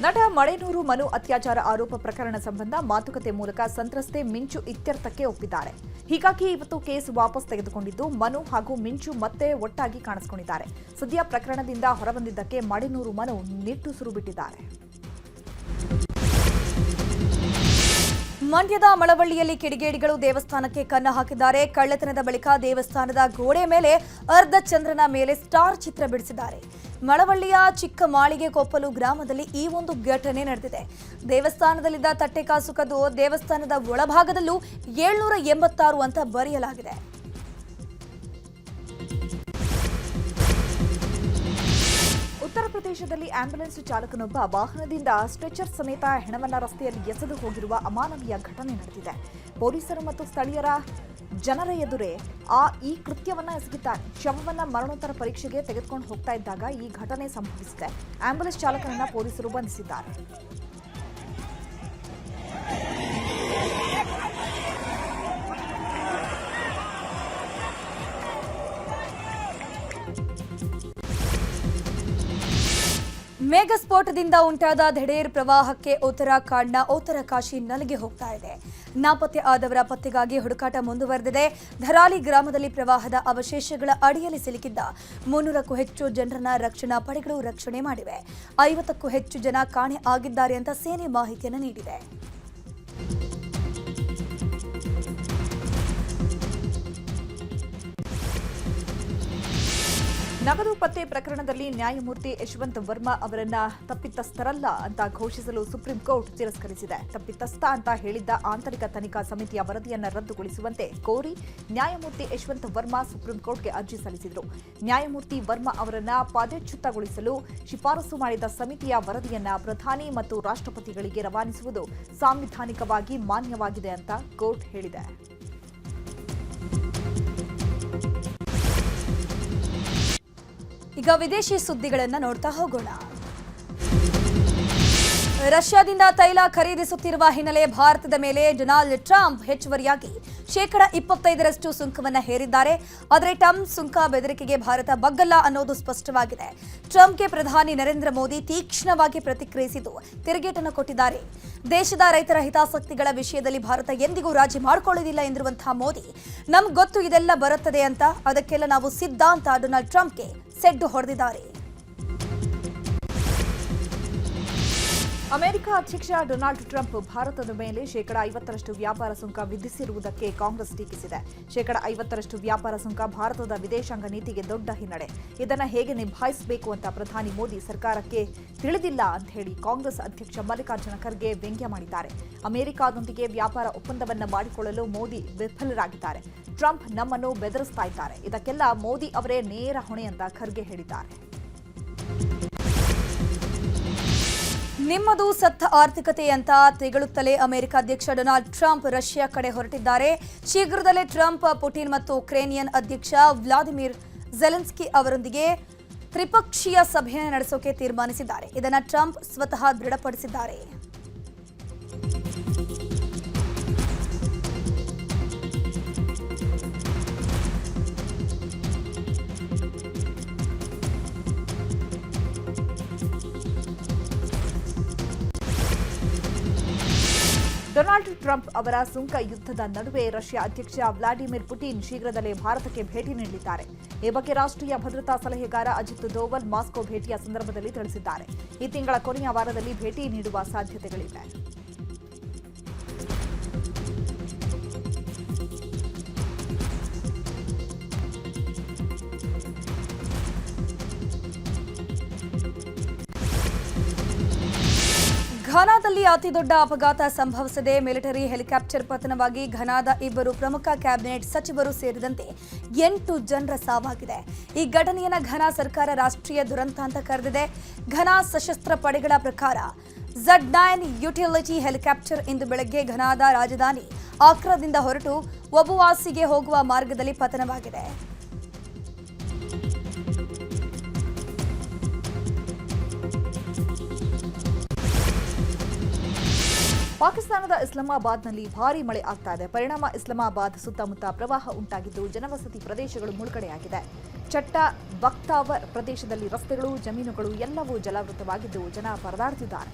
ನಟ ಮಳೆನೂರು ಮನು ಅತ್ಯಾಚಾರ ಆರೋಪ ಪ್ರಕರಣ ಸಂಬಂಧ ಮಾತುಕತೆ ಮೂಲಕ ಸಂತ್ರಸ್ತೆ ಮಿಂಚು ಇತ್ಯರ್ಥಕ್ಕೆ ಒಪ್ಪಿದ್ದಾರೆ. ಹೀಗಾಗಿ ಇವತ್ತು ಕೇಸ್ ವಾಪಸ್ ತೆಗೆದುಕೊಂಡಿದ್ದು, ಮನು ಹಾಗೂ ಮಿಂಚು ಮತ್ತೆ ಒಟ್ಟಾಗಿ ಕಾಣಿಸಿಕೊಂಡಿದ್ದಾರೆ. ಸದ್ಯ ಪ್ರಕರಣದಿಂದ ಹೊರಬಂದಿದ್ದಕ್ಕೆ ಮಳೆನೂರು ಮನು ನಿಟ್ಟುಸಿರು ಬಿಟ್ಟಿದ್ದಾರೆ. ಮಂಡ್ಯದ ಮಳವಳ್ಳಿಯಲ್ಲಿ ಕಿಡಿಗೇಡಿಗಳು ದೇವಸ್ಥಾನಕ್ಕೆ ಕನ್ನ ಹಾಕಿದ್ದಾರೆ. ಕಳ್ಳತನದ ಬಳಿಕ ದೇವಸ್ಥಾನದ ಗೋಡೆ ಮೇಲೆ ಅರ್ಧ ಚಂದ್ರನ ಮೇಲೆ ಸ್ಟಾರ್ ಚಿತ್ರ ಬಿಡಿಸಿದ್ದಾರೆ. ಮಳವಳ್ಳಿಯ ಚಿಕ್ಕ ಮಾಳಿಗೆ ಕೊಪ್ಪಲು ಗ್ರಾಮದಲ್ಲಿ ಈ ಒಂದು ಘಟನೆ ನಡೆದಿದೆ. ದೇವಸ್ಥಾನದಲ್ಲಿದ್ದ ತಟ್ಟೆ ಕಾಸು ಕದ್ದು ದೇವಸ್ಥಾನದ ಒಳಭಾಗದಲ್ಲೂ 786 ಅಂತ ಬರೆಯಲಾಗಿದೆ. ಉತ್ತರ ಪ್ರದೇಶದಲ್ಲಿ ಆಂಬ್ಯುಲೆನ್ಸ್ ಚಾಲಕನೊಬ್ಬ ವಾಹನದಿಂದ ಸ್ಟ್ರೆಚರ್ ಸಮೇತ ಹೆಣವನ್ನ ರಸ್ತೆಯಲ್ಲಿ ಎಸೆದು ಹೋಗಿರುವ ಅಮಾನವೀಯ ಘಟನೆ ನಡೆದಿದೆ. ಪೊಲೀಸರು ಮತ್ತು ಸ್ಥಳೀಯರ ಜನರ ಎದುರೇ ಈ ಕೃತ್ಯವನ್ನ ಎಸಗಿದ್ದಾರೆ. ಶವವನ್ನ ಮರಣೋತ್ತರ ಪರೀಕ್ಷೆಗೆ ತೆಗೆದುಕೊಂಡು ಹೋಗ್ತಾ ಇದ್ದಾಗ ಈ ಘಟನೆ ಸಂಭವಿಸಿದೆ. ಆಂಬ್ಯುಲೆನ್ಸ್ ಚಾಲಕನನ್ನ ಪೊಲೀಸರು ಬಂಧಿಸಿದ್ದಾರೆ. ಮೇಘಸ್ಫೋಟದಿಂದ ಉಂಟಾದ ದಿಢೀರ್ ಪ್ರವಾಹಕ್ಕೆ ಉತ್ತರಾಖಂಡ್ನ ಉತ್ತರಕಾಶಿ ನಲುಗಿ ಹೋಗ್ತಾ ಇದೆ. ನಾಪತ್ತೆ ಆದವರ ಪತ್ತೆಗಾಗಿ ಹುಡುಕಾಟ ಮುಂದುವರೆದಿದೆ. ಧರಾಲಿ ಗ್ರಾಮದಲ್ಲಿ ಪ್ರವಾಹದ ಅವಶೇಷಗಳ ಅಡಿಯಲ್ಲಿ ಸಿಲುಕಿದ್ದ 300ಕ್ಕೂ ಹೆಚ್ಚು ಜನರನ್ನ ರಕ್ಷಣಾ ಪಡೆಗಳು ರಕ್ಷಣೆ ಮಾಡಿವೆ. 50ಕ್ಕೂ ಹೆಚ್ಚು ಜನ ಕಾಣೆ ಆಗಿದ್ದಾರೆ ಅಂತ ಸೇನೆ ಮಾಹಿತಿಯನ್ನು ನೀಡಿದೆ. ನಗದು ಪತ್ತೆ ಪ್ರಕರಣದಲ್ಲಿ ನ್ಯಾಯಮೂರ್ತಿ ಯಶವಂತ್ ವರ್ಮಾ ಅವರನ್ನ ತಪ್ಪಿತಸ್ಥರಲ್ಲ ಅಂತ ಘೋಷಿಸಲು ಸುಪ್ರೀಂ ಕೋರ್ಟ್ ತಿರಸ್ಕರಿಸಿದೆ. ತಪ್ಪಿತಸ್ಥ ಅಂತ ಹೇಳಿದ್ದ ಆಂತರಿಕ ತನಿಖಾ ಸಮಿತಿಯ ವರದಿಯನ್ನು ರದ್ದುಗೊಳಿಸುವಂತೆ ಕೋರಿ ನ್ಯಾಯಮೂರ್ತಿ ಯಶವಂತ್ ವರ್ಮಾ ಸುಪ್ರೀಂ ಕೋರ್ಟ್ಗೆ ಅರ್ಜಿ ಸಲ್ಲಿಸಿದರು. ನ್ಯಾಯಮೂರ್ತಿ ವರ್ಮಾ ಅವರನ್ನ ಪದಚ್ಯುತಗೊಳಿಸಲು ಶಿಫಾರಸು ಮಾಡಿದ ಸಮಿತಿಯ ವರದಿಯನ್ನ ಪ್ರಧಾನಿ ಮತ್ತು ರಾಷ್ಟ್ರಪತಿಗಳಿಗೆ ರವಾನಿಸುವುದು ಸಾಂವಿಧಾನಿಕವಾಗಿ ಮಾನ್ಯವಾಗಿದೆ ಅಂತ ಕೋರ್ಟ್ ಹೇಳಿದೆ. ಈಗ ವಿದೇಶಿ ಸುದ್ದಿಗಳನ್ನು ನೋಡ್ತಾ ಹೋಗೋಣ. ರಷ್ಯಾದಿಂದ ತೈಲ ಖರೀದಿಸುತ್ತಿರುವ ಹಿನ್ನೆಲೆ ಭಾರತದ ಮೇಲೆ ಡೊನಾಲ್ಡ್ ಟ್ರಂಪ್ ಹೆಚ್ಚುವರಿಯಾಗಿ 25% ಸುಂಕವನ್ನು ಹೇರಿದ್ದಾರೆ. ಆದರೆ ಟ್ರಂಪ್ ಸುಂಕ ಬೆದರಿಕೆಗೆ ಭಾರತ ಬಗ್ಗಲ್ಲ ಅನ್ನೋದು ಸ್ಪಷ್ಟವಾಗಿದೆ. ಟ್ರಂಪ್ಗೆ ಪ್ರಧಾನಿ ನರೇಂದ್ರ ಮೋದಿ ತೀಕ್ಷ್ಣವಾಗಿ ಪ್ರತಿಕ್ರಿಯಿಸಿದ್ದು ತಿರುಗೇಟನ್ನು ಕೊಟ್ಟಿದ್ದಾರೆ. ದೇಶದ ರೈತರ ಹಿತಾಸಕ್ತಿಗಳ ವಿಷಯದಲ್ಲಿ ಭಾರತ ಎಂದಿಗೂ ರಾಜಿ ಮಾಡಿಕೊಳ್ಳುವುದಿಲ್ಲ ಎಂದಿರುವಂತಹ ಮೋದಿ, ನಮ್ಗೆ ಗೊತ್ತು ಇದೆಲ್ಲ ಬರುತ್ತದೆ ಅಂತ, ಅದಕ್ಕೆಲ್ಲ ನಾವು ಸಿದ್ಧ ಅಂತ ಡೊನಾಲ್ಡ್ ಟ್ರಂಪ್ಗೆ ಸೆಡ್ಡು ಹೊಡೆದಿದ್ದಾರೆ. ಅಮೆರಿಕ ಅಧ್ಯಕ್ಷ ಡೊನಾಲ್ಡ್ ಟ್ರಂಪ್ ಭಾರತದ ಮೇಲೆ 50% ವ್ಯಾಪಾರ ಸುಂಕ ವಿಧಿಸಿರುವುದಕ್ಕೆ ಕಾಂಗ್ರೆಸ್ ಟೀಕಿಸಿದೆ. 50% ವ್ಯಾಪಾರ ಸುಂಕ ಭಾರತದ ವಿದೇಶಾಂಗ ನೀತಿಗೆ ದೊಡ್ಡ ಹಿನ್ನಡೆ. ಇದನ್ನು ಹೇಗೆ ನಿಭಾಯಿಸಬೇಕು ಅಂತ ಪ್ರಧಾನಿ ಮೋದಿ ಸರ್ಕಾರಕ್ಕೆ ತಿಳಿದಿಲ್ಲ ಅಂತ ಹೇಳಿ ಕಾಂಗ್ರೆಸ್ ಅಧ್ಯಕ್ಷ ಮಲ್ಲಿಕಾರ್ಜುನ ಖರ್ಗೆ ವ್ಯಂಗ್ಯ ಮಾಡಿದ್ದಾರೆ. ಅಮೆರಿಕದೊಂದಿಗೆ ವ್ಯಾಪಾರ ಒಪ್ಪಂದವನ್ನು ಮಾಡಿಕೊಳ್ಳಲು ಮೋದಿ ವಿಫಲರಾಗಿದ್ದಾರೆ. ಟ್ರಂಪ್ ನಮ್ಮನ್ನು ಬೆದರಿಸ್ತಾ ಇದ್ದಾರೆ. ಇದಕ್ಕೆಲ್ಲ ಮೋದಿ ಅವರೇ ನೇರ ಹೊಣೆ ಅಂತ ಖರ್ಗೆ ಹೇಳಿದ್ದಾರೆ. ನಿಮ್ಮದು ಸತ್ತ ಆರ್ಥಿಕತೆ ಅಂತ ತೆಗಳುತ್ತಲೇ ಅಮೆರಿಕ ಅಧ್ಯಕ್ಷ ಡೊನಾಲ್ಡ್ ಟ್ರಂಪ್ ರಷ್ಯಾ ಕಡೆ ಹೊರಟಿದ್ದಾರೆ. ಶೀಘ್ರದಲ್ಲೇ ಟ್ರಂಪ್, ಪುಟಿನ್ ಮತ್ತು ಉಕ್ರೇನಿಯನ್ ಅಧ್ಯಕ್ಷ ವ್ಲಾದಿಮಿರ್ ಝೆಲೆನ್ಸ್ಕಿ ಅವರೊಂದಿಗೆ ತ್ರಿಪಕ್ಷೀಯ ಸಭೆಯನ್ನು ನಡೆಸೋಕೆ ತೀರ್ಮಾನಿಸಿದ್ದಾರೆ. ಇದನ್ನು ಟ್ರಂಪ್ ಸ್ವತಃ ದೃಢಪಡಿಸಿದ್ದಾರೆ. ಡೊನಾಲ್ಡ್ ಟ್ರಂಪ್ ಅವರ ಸುಂಕ ಯುದ್ಧದ ನಡುವೆ ರಷ್ಯಾ ಅಧ್ಯಕ್ಷ ವ್ಲಾಡಿಮಿರ್ ಪುಟಿನ್ ಶೀಘ್ರದಲ್ಲೇ ಭಾರತಕ್ಕೆ ಭೇಟಿ ನೀಡಲಿದ್ದಾರೆ. ಈ ಬಗ್ಗೆ ರಾಷ್ಟ್ರೀಯ ಭದ್ರತಾ ಸಲಹೆಗಾರ ಅಜಿತ್ ದೋವಲ್ ಮಾಸ್ಕೋ ಭೇಟಿಯ ಸಂದರ್ಭದಲ್ಲಿ ತಿಳಿಸಿದ್ದಾರೆ. ಈ ತಿಂಗಳ ಕೊನೆಯ ವಾರದಲ್ಲಿ ಭೇಟಿ ನೀಡುವ ಸಾಧ್ಯತೆಗಳಿವೆ. ಘಾನಾದಲ್ಲಿ ಅತಿದೊಡ್ಡ ಅಪಘಾತ ಸಂಭವಿಸಿದೆ. ಮಿಲಿಟರಿ ಹೆಲಿಕಾಪ್ಟರ್ ಪತನವಾಗಿ ಘಾನಾದ 2 ಪ್ರಮುಖ ಕ್ಯಾಬಿನೆಟ್ ಸಚಿವರು ಸೇರಿದಂತೆ 8 ಜನರ ಸಾವಾಗಿದೆ. ಈ ಘಟನೆಯನ್ನು ಘಾನಾ ಸರ್ಕಾರ ರಾಷ್ಟ್ರೀಯ ದುರಂತ ಅಂತ ಕರೆದಿದೆ. ಘಾನಾ ಸಶಸ್ತ್ರ ಪಡೆಗಳ ಪ್ರಕಾರ Z9 ಯುಟಿಲಿಟಿ ಹೆಲಿಕಾಪ್ಟರ್ ಇಂದು ಬೆಳಗ್ಗೆ ಘಾನಾದ ರಾಜಧಾನಿ ಆಕ್ರಾದಿಂದ ಹೊರಟು ಒಬುವಾಸಿಗೆ ಹೋಗುವ ಮಾರ್ಗದಲ್ಲಿ ಪತನವಾಗಿದೆ. ಪಾಕಿಸ್ತಾನದ ಇಸ್ಲಾಮಾಬಾದ್ನಲ್ಲಿ ಭಾರೀ ಮಳೆ ಆಗ್ತಾ ಇದೆ. ಪರಿಣಾಮ ಇಸ್ಲಾಮಾಬಾದ್ ಸುತ್ತಮುತ್ತ ಪ್ರವಾಹ ಉಂಟಾಗಿದ್ದು ಜನವಸತಿ ಪ್ರದೇಶಗಳು ಮುಳುಗಡೆಯಾಗಿದೆ. ಚಟ್ಟ ಬಕ್ತಾವರ್ ಪ್ರದೇಶದಲ್ಲಿ ರಸ್ತೆಗಳು, ಜಮೀನುಗಳು ಎಲ್ಲವೂ ಜಲಾವೃತವಾಗಿದ್ದು ಜನ ಪರದಾಡುತ್ತಿದ್ದಾರೆ.